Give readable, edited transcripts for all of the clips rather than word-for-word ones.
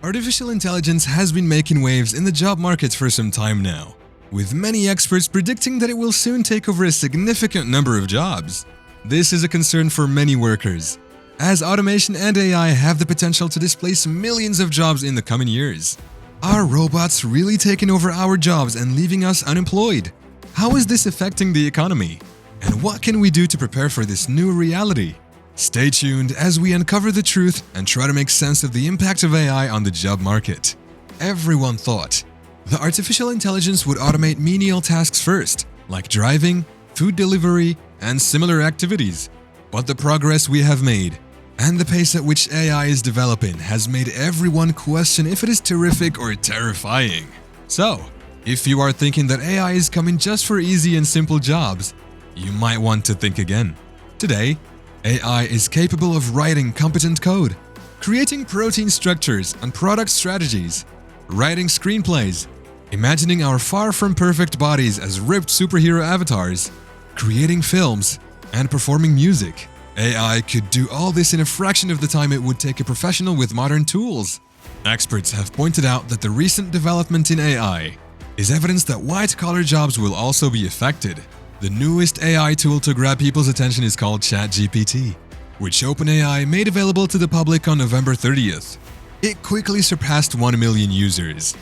Artificial intelligence has been making waves in the job market for some time now, with many experts predicting that it will soon take over a significant number of jobs. This is a concern for many workers, as automation and AI have the potential to displace millions of jobs in the coming years. Are robots really taking over our jobs and leaving us unemployed? How is this affecting the economy? And what can we do to prepare for this new reality? Stay tuned as we uncover the truth and try to make sense of the impact of AI on the job market. Everyone thought the artificial intelligence would automate menial tasks first, like driving, food delivery, and similar activities. But the progress we have made and the pace at which AI is developing has made everyone question if it is terrific or terrifying. So, if you are thinking that AI is coming just for easy and simple jobs, you might want to think again. Today, AI is capable of writing competent code, creating protein structures and product strategies, writing screenplays, imagining our far from perfect bodies as ripped superhero avatars, creating films, and performing music. AI could do all this in a fraction of the time it would take a professional with modern tools. Experts have pointed out that the recent development in AI is evidence that white-collar jobs will also be affected. The newest AI tool to grab people's attention is called ChatGPT, which OpenAI made available to the public on November 30th. It quickly surpassed 1 million users.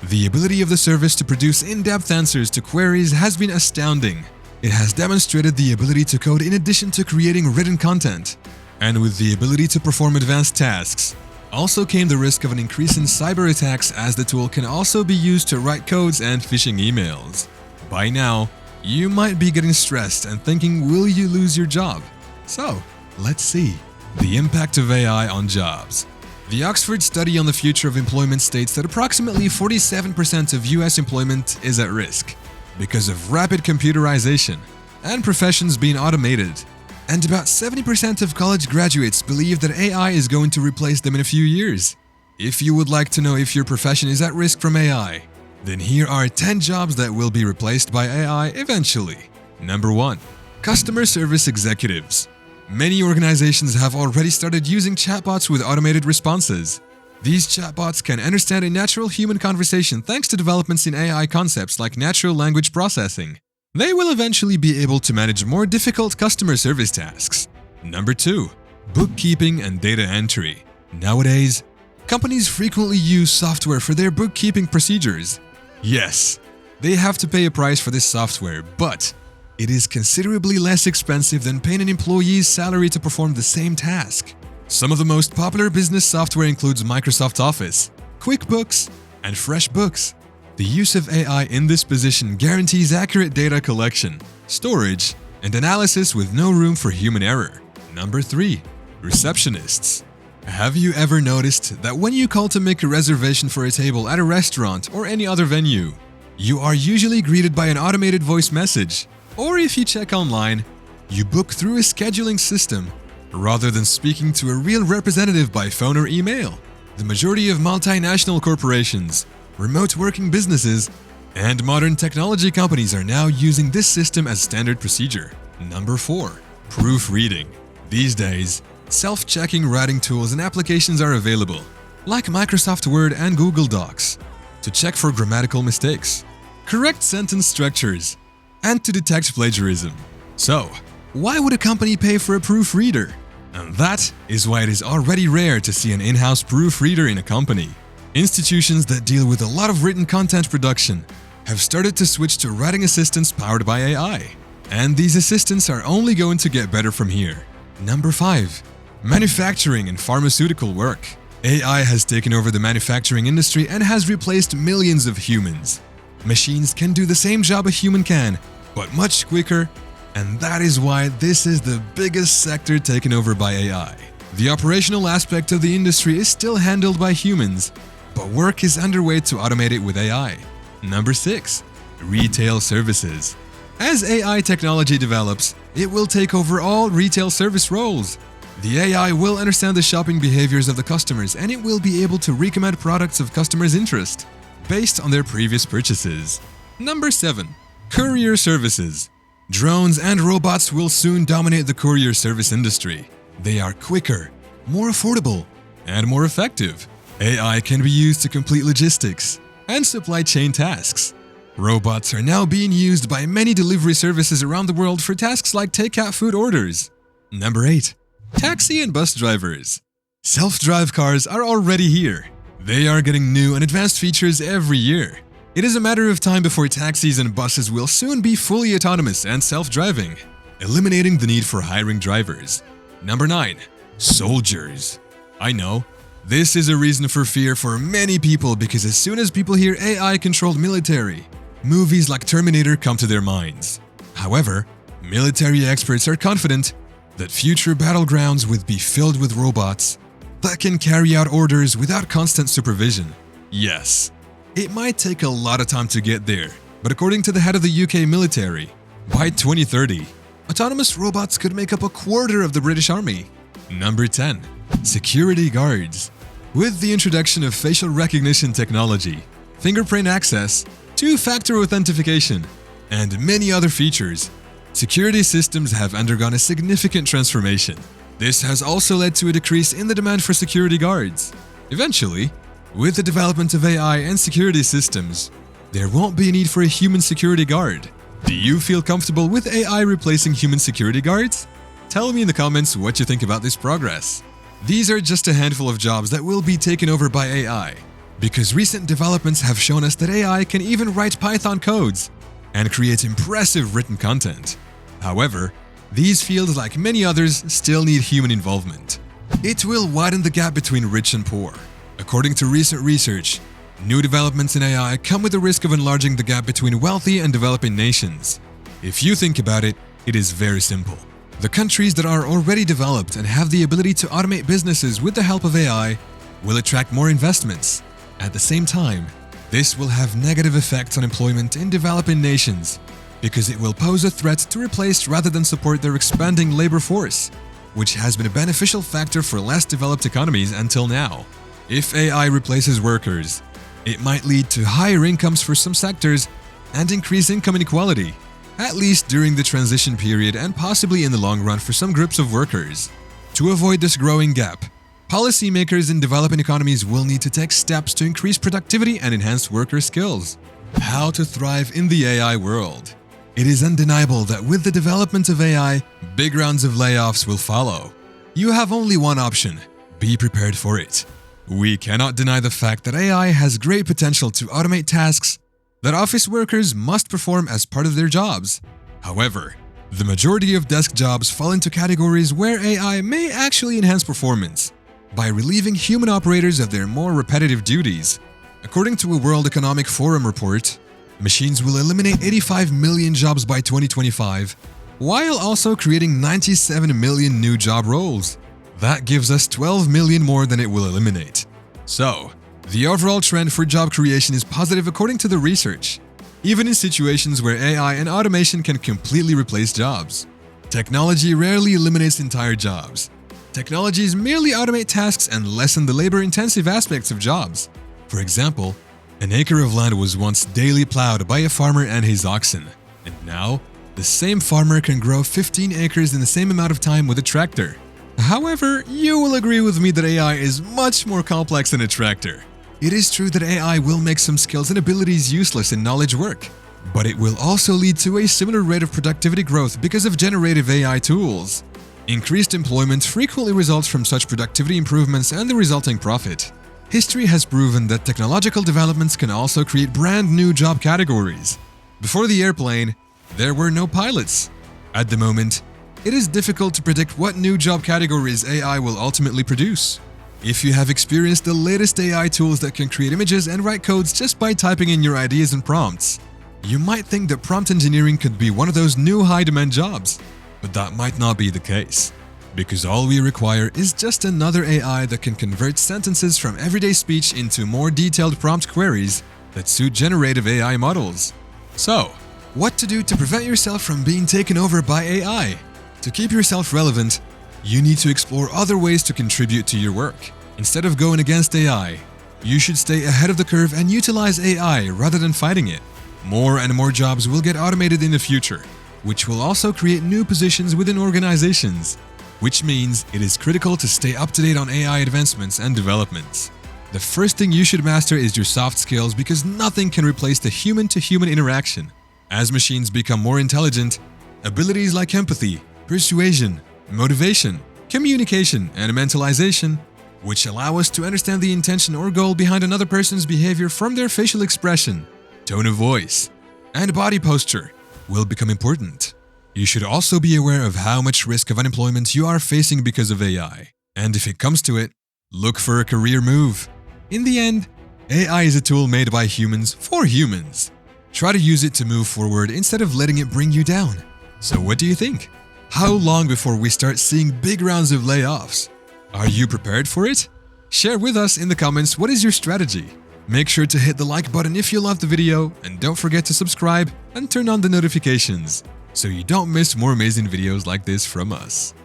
The ability of the service to produce in-depth answers to queries has been astounding. It has demonstrated the ability to code in addition to creating written content. And with the ability to perform advanced tasks, also came the risk of an increase in cyber attacks, as the tool can also be used to write codes and phishing emails. By now, you might be getting stressed and thinking, will you lose your job? So, let's see. The impact of AI on jobs. The Oxford study on the future of employment states that approximately 47% of US employment is at risk because of rapid computerization and professions being automated. And about 70% of college graduates believe that AI is going to replace them in a few years. If you would like to know if your profession is at risk from AI, then here are 10 jobs that will be replaced by AI eventually. Number 1. Customer service executives. Many organizations have already started using chatbots with automated responses. These chatbots can understand a natural human conversation thanks to developments in AI concepts like natural language processing. They will eventually be able to manage more difficult customer service tasks. Number 2. Bookkeeping and data entry. Nowadays, companies frequently use software for their bookkeeping procedures. Yes, they have to pay a price for this software, but it is considerably less expensive than paying an employee's salary to perform the same task. Some of the most popular business software includes Microsoft Office, QuickBooks, and FreshBooks. The use of AI in this position guarantees accurate data collection, storage, and analysis with no room for human error. Number 3. Receptionists. Have you ever noticed that when you call to make a reservation for a table at a restaurant or any other venue, you are usually greeted by an automated voice message? Or if you check online, you book through a scheduling system rather than speaking to a real representative by phone or email. The majority of multinational corporations, remote working businesses, and modern technology companies are now using this system as standard procedure. Number 4. Proofreading. These days, self-checking writing tools and applications are available, like Microsoft Word and Google Docs, to check for grammatical mistakes, correct sentence structures, and to detect plagiarism. So, why would a company pay for a proofreader? And that is why it is already rare to see an in-house proofreader in a company. Institutions that deal with a lot of written content production have started to switch to writing assistants powered by AI. And these assistants are only going to get better from here. Number 5. Manufacturing and pharmaceutical work. AI has taken over the manufacturing industry and has replaced millions of humans. Machines can do the same job a human can, but much quicker, and that is why this is the biggest sector taken over by AI. The operational aspect of the industry is still handled by humans, but work is underway to automate it with AI. Number 6. Retail services. As AI technology develops, it will take over all retail service roles. The AI will understand the shopping behaviors of the customers, and it will be able to recommend products of customers' interest based on their previous purchases. Number 7. Courier services. Drones and robots will soon dominate the courier service industry. They are quicker, more affordable, and more effective. AI can be used to complete logistics and supply chain tasks. Robots are now being used by many delivery services around the world for tasks like takeout food orders. Number 8. Taxi and bus drivers. Self-drive cars are already here. They are getting new and advanced features every year. It is a matter of time before taxis and buses will soon be fully autonomous and self-driving, eliminating the need for hiring drivers. Number 9. Soldiers. I know, this is a reason for fear for many people because as soon as people hear AI-controlled military, movies like Terminator come to their minds. However, military experts are confident that future battlegrounds would be filled with robots that can carry out orders without constant supervision. Yes, it might take a lot of time to get there, but according to the head of the UK military, by 2030, autonomous robots could make up a quarter of the British Army. Number 10. Security guards. With the introduction of facial recognition technology, fingerprint access, two-factor authentication, and many other features, security systems have undergone a significant transformation. This has also led to a decrease in the demand for security guards. Eventually, with the development of AI and security systems, there won't be a need for a human security guard. Do you feel comfortable with AI replacing human security guards? Tell me in the comments what you think about this progress. These are just a handful of jobs that will be taken over by AI, because recent developments have shown us that AI can even write Python codes and create impressive written content. However, these fields, like many others, still need human involvement. It will widen the gap between rich and poor. According to recent research, new developments in AI come with the risk of enlarging the gap between wealthy and developing nations. If you think about it, it is very simple. The countries that are already developed and have the ability to automate businesses with the help of AI will attract more investments. At the same time, this will have negative effects on employment in developing nations because it will pose a threat to replace rather than support their expanding labor force, which has been a beneficial factor for less developed economies until now. If AI replaces workers, it might lead to higher incomes for some sectors and increase income inequality, at least during the transition period and possibly in the long run for some groups of workers. To avoid this growing gap, policymakers in developing economies will need to take steps to increase productivity and enhance worker skills. How to thrive in the AI world. It is undeniable that with the development of AI, big rounds of layoffs will follow. You have only one option: be prepared for it. We cannot deny the fact that AI has great potential to automate tasks that office workers must perform as part of their jobs. However, the majority of desk jobs fall into categories where AI may actually enhance performance by relieving human operators of their more repetitive duties. According to a World Economic Forum report, machines will eliminate 85 million jobs by 2025, while also creating 97 million new job roles. That gives us 12 million more than it will eliminate. So, the overall trend for job creation is positive according to the research, even in situations where AI and automation can completely replace jobs. Technology rarely eliminates entire jobs. Technologies merely automate tasks and lessen the labor-intensive aspects of jobs. For example, an acre of land was once daily plowed by a farmer and his oxen, and now, the same farmer can grow 15 acres in the same amount of time with a tractor. However, you will agree with me that AI is much more complex than a tractor. It is true that AI will make some skills and abilities useless in knowledge work, but it will also lead to a similar rate of productivity growth because of generative AI tools. Increased employment frequently results from such productivity improvements and the resulting profit. History has proven that technological developments can also create brand new job categories. Before the airplane, there were no pilots. At the moment, it is difficult to predict what new job categories AI will ultimately produce. If you have experienced the latest AI tools that can create images and write codes just by typing in your ideas and prompts, you might think that prompt engineering could be one of those new high-demand jobs. But that might not be the case, because all we require is just another AI that can convert sentences from everyday speech into more detailed prompt queries that suit generative AI models. So, what to do to prevent yourself from being taken over by AI? To keep yourself relevant, you need to explore other ways to contribute to your work. Instead of going against AI, you should stay ahead of the curve and utilize AI rather than fighting it. More and more jobs will get automated in the future, which will also create new positions within organizations, which means it is critical to stay up to date on AI advancements and developments. The first thing you should master is your soft skills because nothing can replace the human-to-human interaction. As machines become more intelligent, abilities like empathy, persuasion, motivation, communication, and mentalization, which allow us to understand the intention or goal behind another person's behavior from their facial expression, tone of voice, and body posture, will become important. You should also be aware of how much risk of unemployment you are facing because of AI. And if it comes to it, look for a career move. In the end, AI is a tool made by humans for humans. Try to use it to move forward instead of letting it bring you down. So what do you think? How long before we start seeing big rounds of layoffs? Are you prepared for it? Share with us in the comments what is your strategy. Make sure to hit the like button if you loved the video, and don't forget to subscribe and turn on the notifications so you don't miss more amazing videos like this from us.